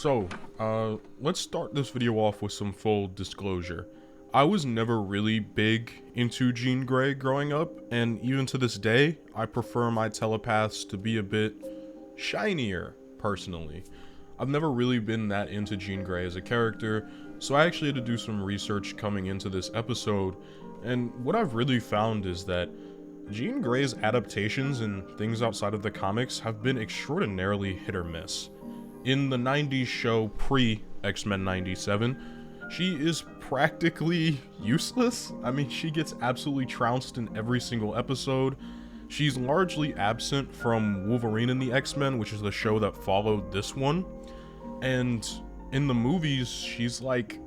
Let's start this video off with some full disclosure. I was never really big into Jean Grey growing up, and even to this day, I prefer my telepaths to be a bit shinier, personally. I've never really been that into Jean Grey as a character, so I actually had to do some research coming into this episode, and what I've really found is that Jean Grey's adaptations and things outside of the comics have been extraordinarily hit or miss. In the 90s show pre-X-Men 97, she is practically useless. I mean, she gets absolutely trounced in every single episode. She's largely absent from Wolverine and the X-Men, which is the show that followed this one. And in the movies, she's like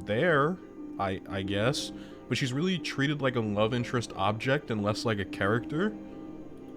there, I guess, but she's really treated like a love interest object and less like a character.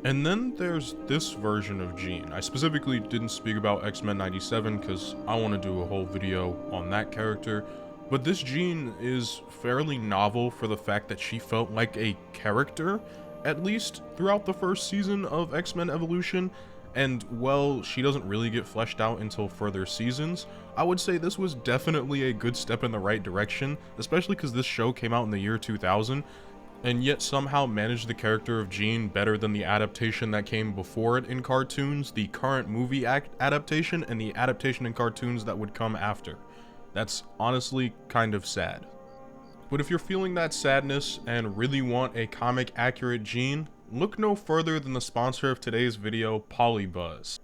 And then there's this version of Jean. I specifically didn't speak about X-Men 97 because I want to do a whole video on that character, but this Jean is fairly novel for the fact that she felt like a character, at least throughout the first season of X-Men Evolution, and while she doesn't really get fleshed out until further seasons, I would say this was definitely a good step in the right direction, especially because this show came out in the year 2000, and yet somehow managed the character of Jean better than the adaptation that came before it in cartoons, the current movie adaptation, and the adaptation in cartoons that would come after. That's honestly kind of sad. But if you're feeling that sadness and really want a comic accurate Jean, look no further than the sponsor of today's video, PolyBuzz.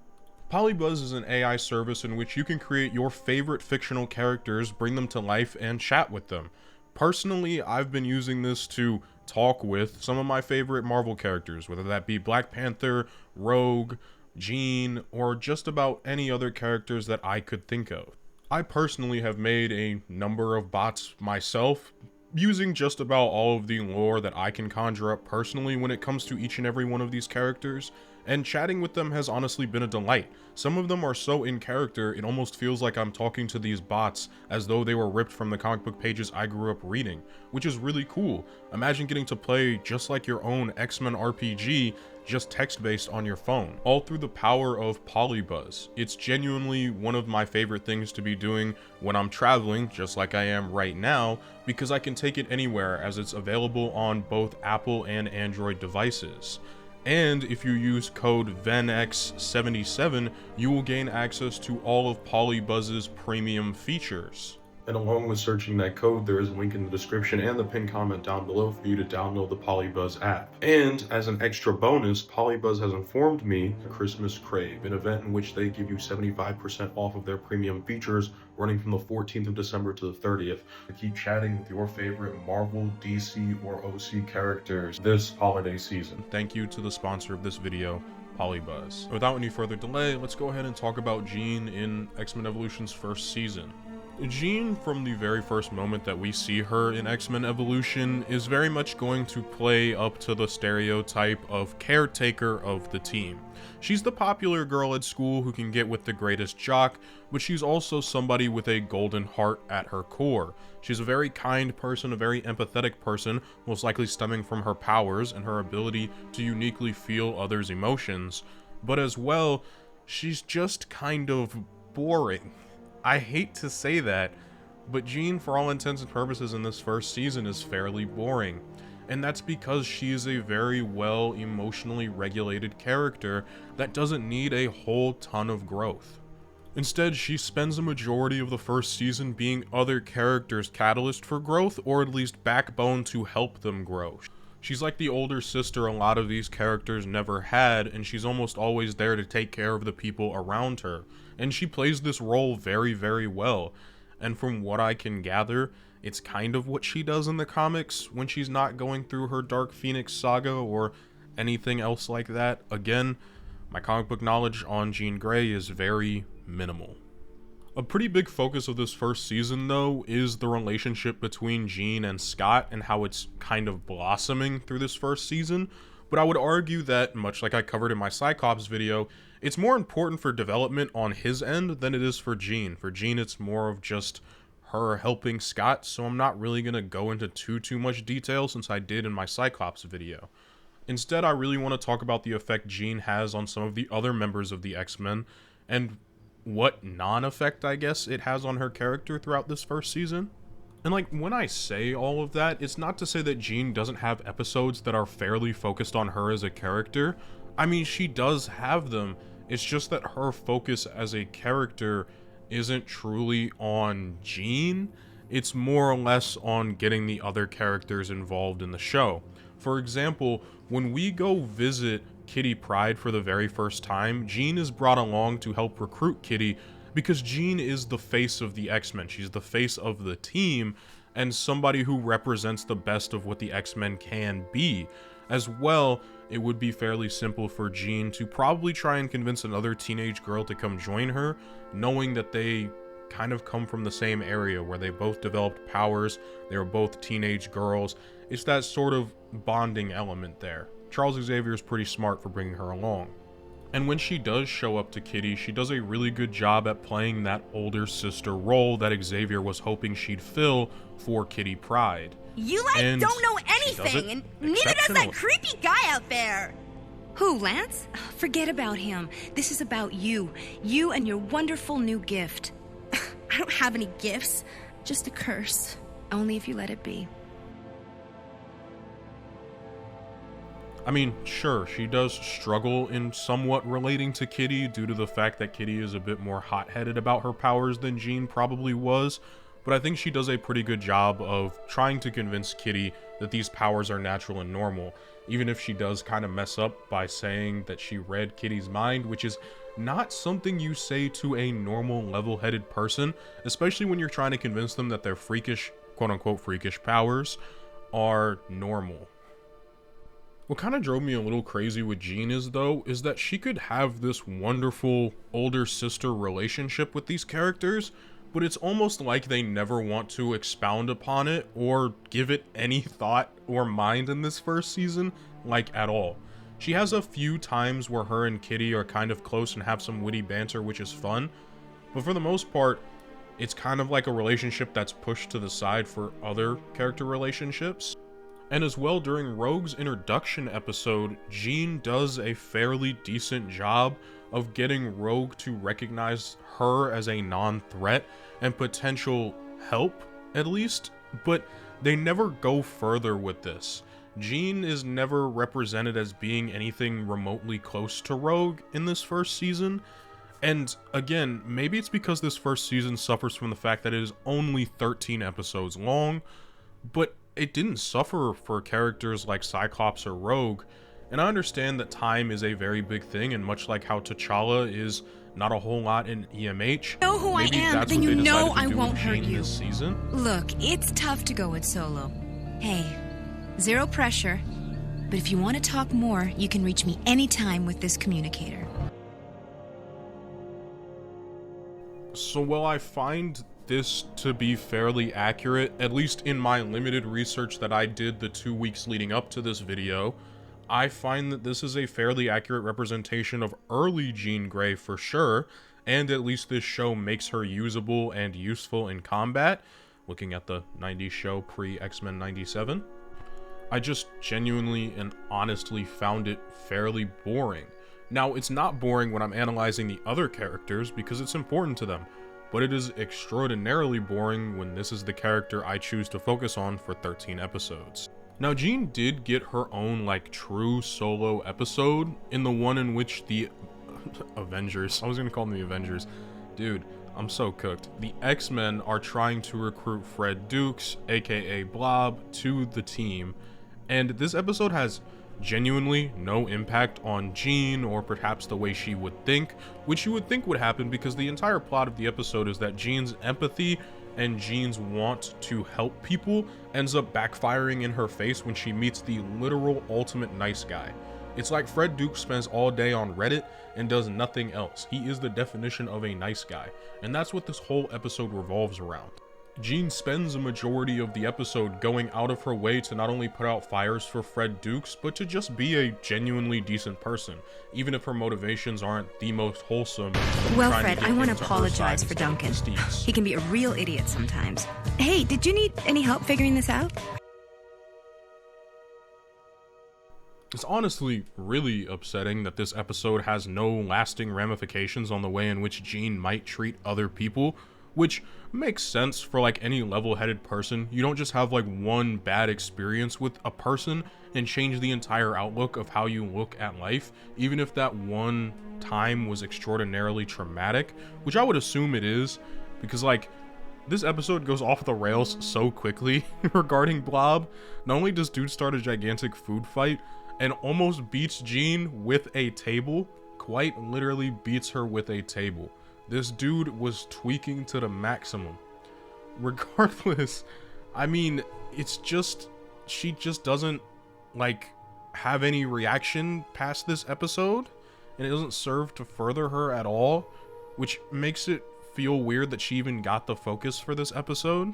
PolyBuzz is an AI service in which you can create your favorite fictional characters, bring them to life, and chat with them. Personally, I've been using this to talk with some of my favorite Marvel characters, whether that be Black Panther, Rogue, Jean, or just about any other characters that I could think of. I personally have made a number of bots myself, using just about all of the lore that I can conjure up personally when it comes to each and every one of these characters, and chatting with them has honestly been a delight. Some of them are so in character, it almost feels like I'm talking to these bots as though they were ripped from the comic book pages I grew up reading, which is really cool. Imagine getting to play just like your own X-Men RPG, just text-based on your phone, all through the power of PolyBuzz. It's genuinely one of my favorite things to be doing when I'm traveling, just like I am right now, because I can take it anywhere as it's available on both Apple and Android devices. And if you use code VENX77, you will gain access to all of PolyBuzz's premium features. And along with searching that code, there is a link in the description and the pinned comment down below for you to download the PolyBuzz app. And as an extra bonus, PolyBuzz has informed me of Christmas Crave, an event in which they give you 75% off of their premium features running from the 14th of December to the 30th to keep chatting with your favorite Marvel, DC, or OC characters this holiday season. Thank you to the sponsor of this video, PolyBuzz. Without any further delay, let's go ahead and talk about Jean in X-Men Evolution's first season. Jean, from the very first moment that we see her in X-Men Evolution, is very much going to play up to the stereotype of caretaker of the team. She's the popular girl at school who can get with the greatest jock, but she's also somebody with a golden heart at her core. She's a very kind person, a very empathetic person, most likely stemming from her powers and her ability to uniquely feel others' emotions, but as well, she's just kind of boring. I hate to say that, but Jean, for all intents and purposes in this first season, is fairly boring. And that's because she is a very well emotionally regulated character that doesn't need a whole ton of growth. Instead, she spends a majority of the first season being other characters' catalyst for growth, or at least backbone to help them grow. She's like the older sister a lot of these characters never had, and she's almost always there to take care of the people around her. And she plays this role very, very well. And from what I can gather, it's kind of what she does in the comics when she's not going through her Dark Phoenix saga or anything else like that. Again, my comic book knowledge on Jean Grey is very minimal. A pretty big focus of this first season, though, is the relationship between Jean and Scott and how it's kind of blossoming through this first season. But I would argue that, much like I covered in my Cyclops video, it's more important for development on his end than it is for Jean. For Jean, it's more of just her helping Scott, so I'm not really going to go into too much detail since I did in my Cyclops video. Instead, I really want to talk about the effect Jean has on some of the other members of the X-Men, and what non-effect, I guess, it has on her character throughout this first season. And like, when I say all of that, it's not to say that Jean doesn't have episodes that are fairly focused on her as a character. I mean, she does have them. It's just that her focus as a character isn't truly on Jean. It's more or less on getting the other characters involved in the show. For example, when we go visit Kitty Pryde for the very first time, Jean is brought along to help recruit Kitty because Jean is the face of the X-Men. She's the face of the team and somebody who represents the best of what the X-Men can be. As well, it would be fairly simple for Jean to probably try and convince another teenage girl to come join her, knowing that they kind of come from the same area where they both developed powers, they were both teenage girls. It's that sort of bonding element there. Charles Xavier is pretty smart for bringing her along. And when she does show up to Kitty, she does a really good job at playing that older sister role that Xavier was hoping she'd fill for Kitty Pryde. You don't know anything, and neither does that creepy guy out there. Who, Lance? Forget about him. This is about you. You and your wonderful new gift. I don't have any gifts, just a curse. Only if you let it be. I mean, sure, she does struggle in somewhat relating to Kitty due to the fact that Kitty is a bit more hot-headed about her powers than Jean probably was, but I think she does a pretty good job of trying to convince Kitty that these powers are natural and normal, even if she does kind of mess up by saying that she read Kitty's mind, which is not something you say to a normal, level-headed person, especially when you're trying to convince them that their freakish, quote-unquote freakish powers are normal. What kind of drove me a little crazy with Jean is that she could have this wonderful older sister relationship with these characters, but it's almost like they never want to expound upon it or give it any thought or mind in this first season, like at all. She has a few times where her and Kitty are kind of close and have some witty banter, which is fun, but for the most part, it's kind of like a relationship that's pushed to the side for other character relationships. And as well, during Rogue's introduction episode, Jean does a fairly decent job of getting Rogue to recognize her as a non-threat and potential help, at least, but they never go further with this. Jean is never represented as being anything remotely close to Rogue in this first season, and again, maybe it's because this first season suffers from the fact that it is only 13 episodes long, but it didn't suffer for characters like Cyclops or Rogue, and I understand that time is a very big thing, and much like how T'Challa is not a whole lot in EMH, know who I am, then you know I won't hurt you. This season. Look, it's tough to go it solo. Hey, zero pressure, but if you want to talk more, you can reach me anytime with this communicator. So while I find this to be fairly accurate, at least in my limited research that I did the 2 weeks leading up to this video, I find that this is a fairly accurate representation of early Jean Grey for sure, and at least this show makes her usable and useful in combat, looking at the 90s show pre-X-Men 97. I just genuinely and honestly found it fairly boring. Now, it's not boring when I'm analyzing the other characters because it's important to them, but it is extraordinarily boring when this is the character I choose to focus on for 13 episodes. Now, Jean did get her own, like, true solo episode in the one in which the Avengers, I was gonna call them the Avengers, dude, I'm so cooked. The X-Men are trying to recruit Fred Dukes, aka Blob, to the team, and this episode has genuinely no impact on Jean or perhaps the way she would think, which you would think would happen because the entire plot of the episode is that Jean's empathy and Jean's want to help people ends up backfiring in her face when she meets the literal ultimate nice guy. It's like Fred Duke spends all day on Reddit and does nothing else. He is the definition of a nice guy, and that's what this whole episode revolves around. Jean spends a majority of the episode going out of her way to not only put out fires for Fred Dukes, but to just be a genuinely decent person, even if her motivations aren't the most wholesome. Well, Fred, I want to apologize for Duncan. He can be a real idiot sometimes. Hey, did you need any help figuring this out? It's honestly really upsetting that this episode has no lasting ramifications on the way in which Jean might treat other people, which makes sense for like any level-headed person. You don't just have like one bad experience with a person and change the entire outlook of how you look at life, even if that one time was extraordinarily traumatic, which I would assume it is, because like this episode goes off the rails so quickly regarding Blob. Not only does dude start a gigantic food fight and almost beats Jean with a table, quite literally beats her with a table. This dude was tweaking to the maximum. Regardless, I mean, it's just, she just doesn't like have any reaction past this episode, and it doesn't serve to further her at all, which makes it feel weird that she even got the focus for this episode.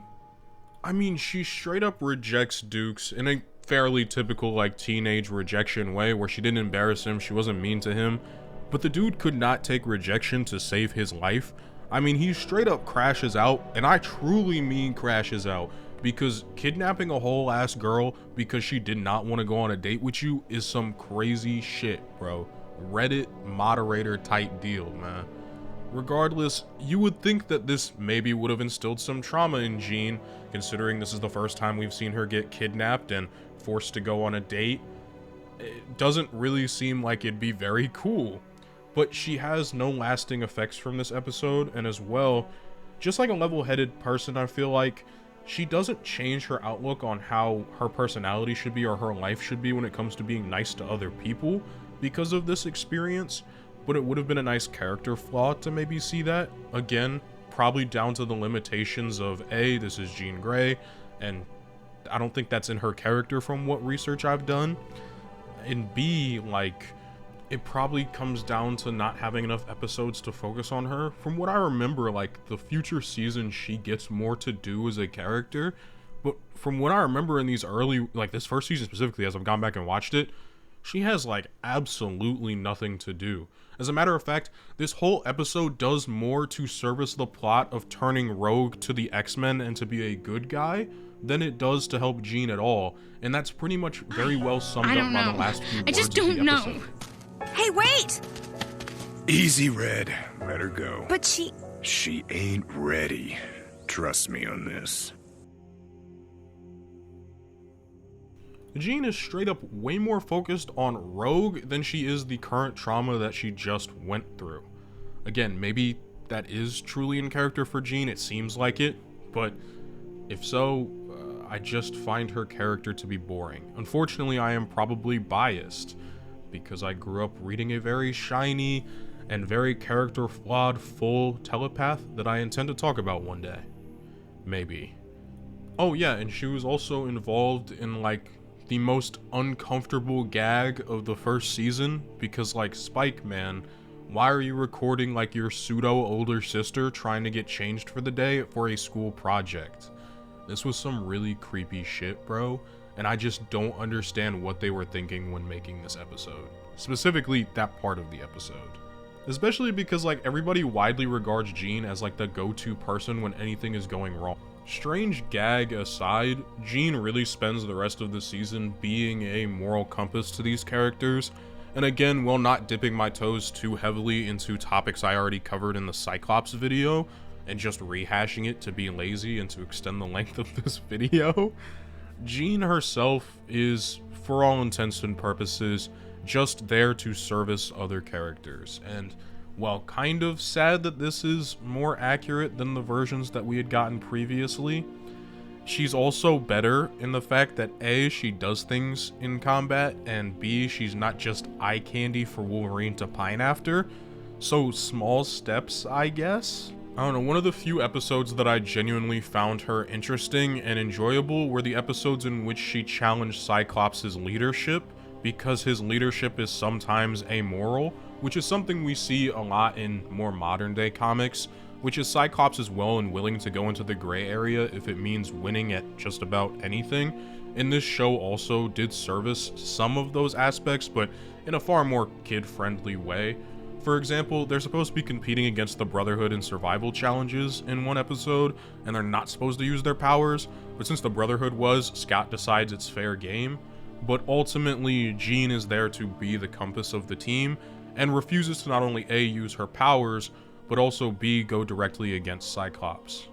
I mean, she straight up rejects Dukes in a fairly typical like teenage rejection way, where she didn't embarrass him, she wasn't mean to him, but the dude could not take rejection to save his life. I mean, he straight up crashes out, and I truly mean crashes out, because kidnapping a whole ass girl because she did not want to go on a date with you is some crazy shit, bro. Reddit moderator type deal, man. Regardless, you would think that this maybe would have instilled some trauma in Jean, considering this is the first time we've seen her get kidnapped and forced to go on a date. It doesn't really seem like it'd be very cool, but she has no lasting effects from this episode, and as well, just like a level-headed person, I feel like she doesn't change her outlook on how her personality should be or her life should be when it comes to being nice to other people because of this experience. But it would have been a nice character flaw to maybe see that. Again, probably down to the limitations of A, this is Jean Grey, and I don't think that's in her character from what research I've done. And B, like, it probably comes down to not having enough episodes to focus on her. From what I remember, like, the future seasons, she gets more to do as a character. But from what I remember in these early, like this first season specifically, as I've gone back and watched it, she has like absolutely nothing to do. As a matter of fact, this whole episode does more to service the plot of turning Rogue to the X-Men and to be a good guy than it does to help Jean at all. And that's pretty much very well summed up by the last few words I just of the don't know. episode. Hey, wait! Easy, Red. Let her go. But she... She ain't ready. Trust me on this. Jean is straight up way more focused on Rogue than she is the current trauma that she just went through. Again, maybe that is truly in character for Jean, it seems like it, but if so, I just find her character to be boring. Unfortunately, I am probably biased, because I grew up reading a very shiny and very character-flawed full telepath that I intend to talk about one day. Maybe. Oh yeah, and she was also involved in like the most uncomfortable gag of the first season, because like, Spike, man, why are you recording like your pseudo older sister trying to get changed for the day for a school project? This was some really creepy shit, bro, and I just don't understand what they were thinking when making this episode. Specifically, that part of the episode. Especially because like, everybody widely regards Jean as like the go-to person when anything is going wrong. Strange gag aside, Jean really spends the rest of the season being a moral compass to these characters, and again, while not dipping my toes too heavily into topics I already covered in the Cyclops video, and just rehashing it to be lazy and to extend the length of this video, Jean herself is, for all intents and purposes, just there to service other characters, and while kind of sad that this is more accurate than the versions that we had gotten previously, she's also better in the fact that A, she does things in combat, and B, she's not just eye candy for Wolverine to pine after. So small steps, I guess. I don't know, one of the few episodes that I genuinely found her interesting and enjoyable were the episodes in which she challenged Cyclops' leadership, because his leadership is sometimes amoral, which is something we see a lot in more modern day comics, which is Cyclops is well and willing to go into the gray area if it means winning at just about anything. And this show also did service some of those aspects, but in a far more kid-friendly way. For example, they're supposed to be competing against the Brotherhood in survival challenges in one episode, and they're not supposed to use their powers, but since the Brotherhood was, Scott decides it's fair game. but ultimately Jean is there to be the compass of the team and refuses to not only A, use her powers, but also B, go directly against Cyclops.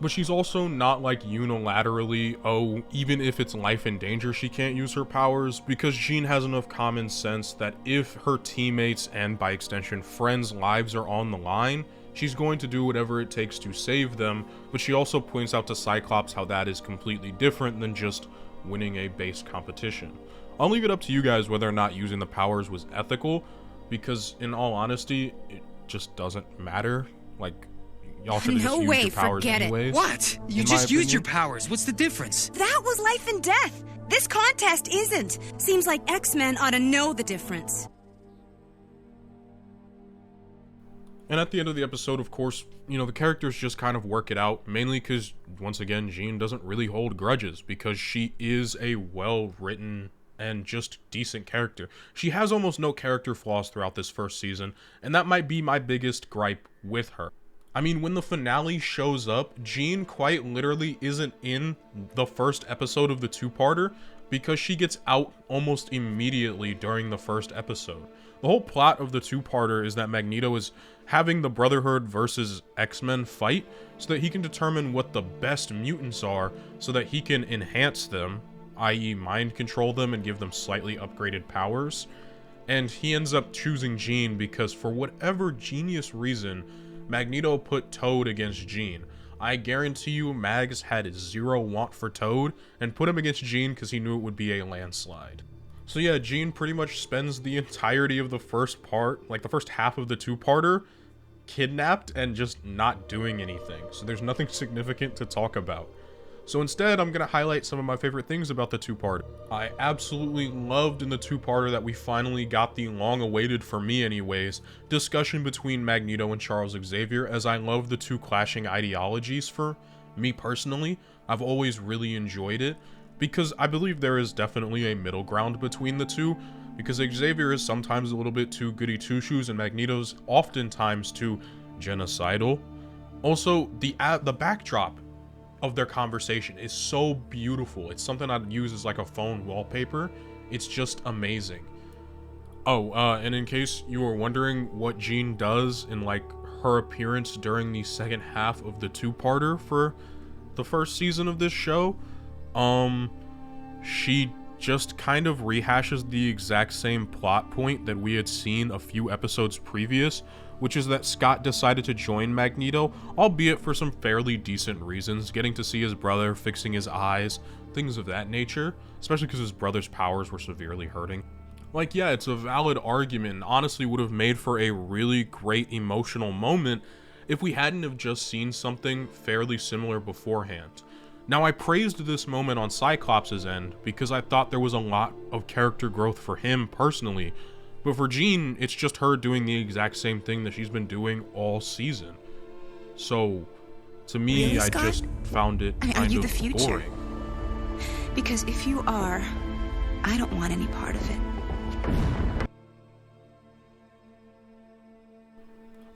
But she's also not like unilaterally, oh, even if it's life in danger she can't use her powers, because Jean has enough common sense that if her teammates and by extension friends' lives are on the line, she's going to do whatever it takes to save them. But she also points out to Cyclops how that is completely different than just winning a base competition. I'll leave it up to you guys whether or not using the powers was ethical, because in all honesty, it just doesn't matter. Like, y'all should have just used your powers anyways. What? You just used your powers. What's the difference? That was life and death. This contest isn't. Seems like X-Men ought to know the difference. And at the end of the episode, of course, you know, the characters just kind of work it out, mainly because, once again, Jean doesn't really hold grudges, because she is a well-written and just decent character. She has almost no character flaws throughout this first season, and that might be my biggest gripe with her. I mean, when the finale shows up, Jean quite literally isn't in the first episode of the two-parter because she gets out almost immediately during the first episode. The whole plot of the two-parter is that Magneto is having the Brotherhood versus X-Men fight so that he can determine what the best mutants are so that he can enhance them, i.e. mind control them and give them slightly upgraded powers. And he ends up choosing Jean because for whatever genius reason, Magneto put Toad against Jean. I guarantee you Mags had zero want for Toad and put him against Jean because he knew it would be a landslide. So yeah, Jean pretty much spends the entirety of the first part, like the first half of the two-parter, kidnapped and just not doing anything. So there's nothing significant to talk about. So instead, I'm going to highlight some of my favorite things about the two-parter. I absolutely loved in the two-parter that we finally got the long-awaited, for me anyways, discussion between Magneto and Charles Xavier, as I love the two clashing ideologies. For me personally, I've always really enjoyed it, because I believe there is definitely a middle ground between the two, because Xavier is sometimes a little bit too goody-two-shoes and Magneto's oftentimes too genocidal. Also, the backdrop of their conversation is so beautiful. It's something I'd use as like a phone wallpaper. It's just amazing. Oh, and in case you were wondering what Jean does in like her appearance during the second half of the two-parter for the first season of this show, she just kind of rehashes the exact same plot point that we had seen a few episodes previous, which is that Scott decided to join Magneto, albeit for some fairly decent reasons, getting to see his brother, fixing his eyes, things of that nature, especially because his brother's powers were severely hurting. Like, yeah, it's a valid argument, honestly would have made for a really great emotional moment if we hadn't have just seen something fairly similar beforehand. Now, I praised this moment on Cyclops' end because I thought there was a lot of character growth for him personally, but for Jean, it's just her doing the exact same thing that she's been doing all season. So, to me, Really, I Scott? just found it Are kind you of the future? boring. Because if you are, I don't want any part of it.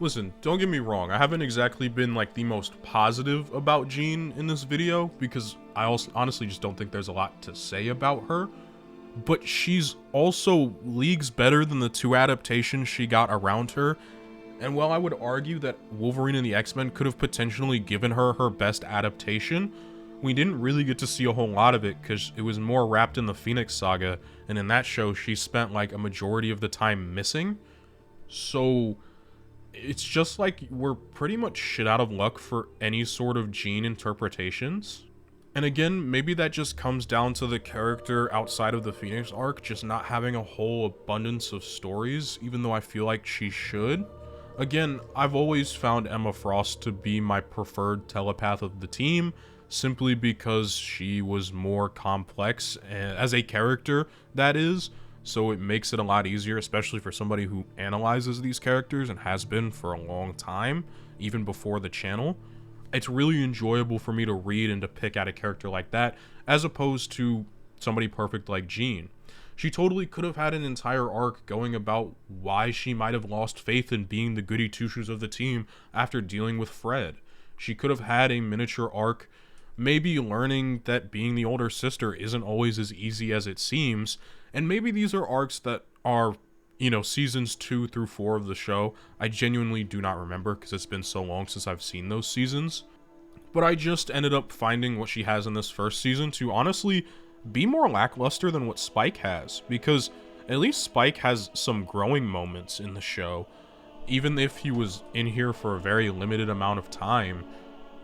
Listen, don't get me wrong, I haven't exactly been like the most positive about Jean in this video because I also honestly just don't think there's a lot to say about her, but she's also leagues better than the two adaptations she got around her. And while I would argue that Wolverine and the X-Men could have potentially given her her best adaptation, we didn't really get to see a whole lot of it because it was more wrapped in the Phoenix Saga, and in that show she spent like a majority of the time missing. So it's just like we're pretty much shit out of luck for any sort of Jean interpretations. And again, maybe that just comes down to the character outside of the Phoenix arc just not having a whole abundance of stories, even though I feel like she should. Again, I've always found Emma Frost to be my preferred telepath of the team, simply because she was more complex as a character, that is. So it makes it a lot easier, especially for somebody who analyzes these characters and has been for a long time, even before the channel. It's really enjoyable for me to read and to pick out a character like that, as opposed to somebody perfect like Jean. She totally could have had an entire arc going about why she might have lost faith in being the goody two-shoes of the team after dealing with Fred. She could have had a miniature arc maybe learning that being the older sister isn't always as easy as it seems, and maybe these are arcs that are, you know, seasons 2 through 4 of the show. I genuinely do not remember because it's been so long since I've seen those seasons. But I just ended up finding what she has in this first season to honestly be more lackluster than what Spike has, because at least Spike has some growing moments in the show. Even if he was in here for a very limited amount of time,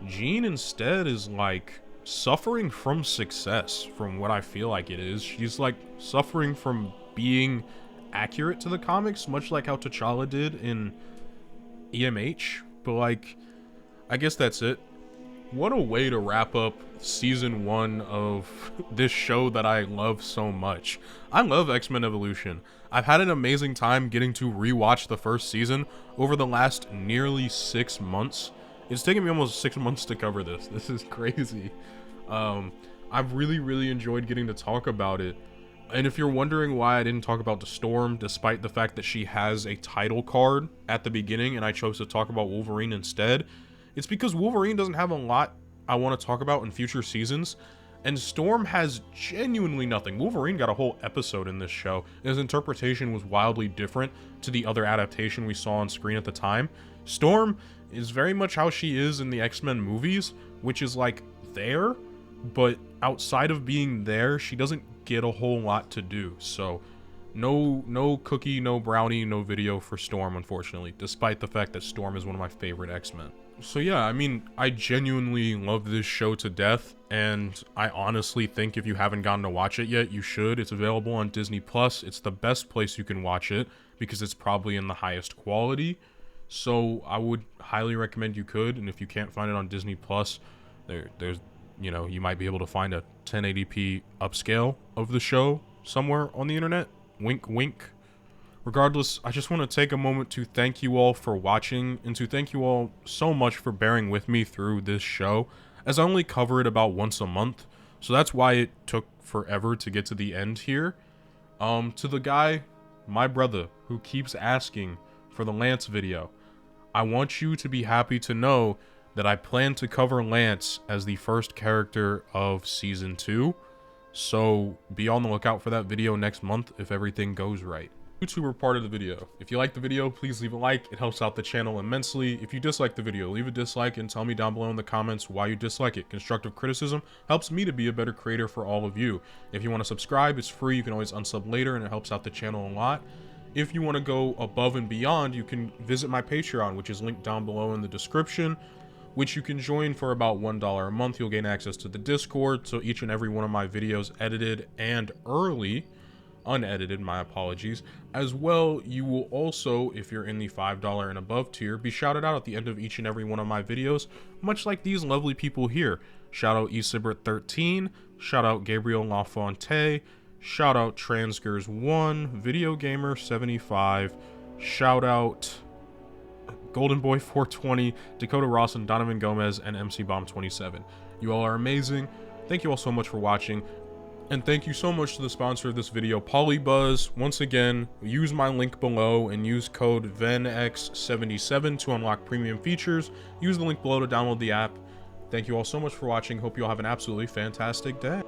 Jean instead is like suffering from success, from what I feel like it is. She's like suffering from being accurate to the comics, much like how T'Challa did in EMH. But like, I guess that's it. What a way to wrap up season 1 of this show that I love so much. I love X-Men Evolution. I've had an amazing time getting to rewatch the first season over the last nearly 6 months. It's taken me almost 6 months to cover this. This is crazy. I've really enjoyed getting to talk about it. And if you're wondering why I didn't talk about the Storm, despite the fact that she has a title card at the beginning and I chose to talk about Wolverine instead, it's because Wolverine doesn't have a lot I want to talk about in future seasons, and Storm has genuinely nothing. Wolverine got a whole episode in this show, and his interpretation was wildly different to the other adaptation we saw on screen at the time. Storm is very much how she is in the X-Men movies, which is like there, but outside of being there, she doesn't get a whole lot to do. So no cookie, no brownie, no video for Storm, unfortunately, despite the fact that Storm is one of my favorite X-Men. So yeah, I mean, I genuinely love this show to death, and I honestly think if you haven't gotten to watch it yet, you should. It's available on Disney Plus. It's the best place you can watch it because it's probably in the highest quality. So I would highly recommend you could, and if you can't find it on Disney Plus, there's, you know, you might be able to find a 1080p upscale of the show somewhere on the internet. Wink, wink. Regardless, I just want to take a moment to thank you all for watching, and to thank you all so much for bearing with me through this show, as I only cover it about once a month, so that's why it took forever to get to the end here. To the guy, my brother, who keeps asking for the Lance video, I want you to be happy to know that I plan to cover Lance as the first character of Season 2, so be on the lookout for that video next month if everything goes right. YouTuber part of the video. If you like the video, please leave a like. It helps out the channel immensely. If you dislike the video, leave a dislike and tell me down below in the comments why you dislike it. Constructive criticism helps me to be a better creator for all of you. If you want to subscribe, it's free. You can always unsub later and it helps out the channel a lot. If you want to go above and beyond, you can visit my Patreon, which is linked down below in the description, which you can join for about $1 a month. You'll gain access to the Discord, so each and every one of my videos edited and early, unedited, my apologies, as well. You will also, if you're in the $5 and above tier, be shouted out at the end of each and every one of my videos, much like these lovely people here. Shout out eSibert13, shout out Gabriel LaFonte, shout out Transgers1, Video Gamer 75, shout out Golden Boy 420, Dakota Ross, and Donovan Gomez, and MC Bomb 27. You all are amazing. Thank you all so much for watching. And thank you so much to the sponsor of this video, PolyBuzz. Once again, use my link below and use code VENX77 to unlock premium features. Use the link below to download the app. Thank you all so much for watching. Hope you all have an absolutely fantastic day.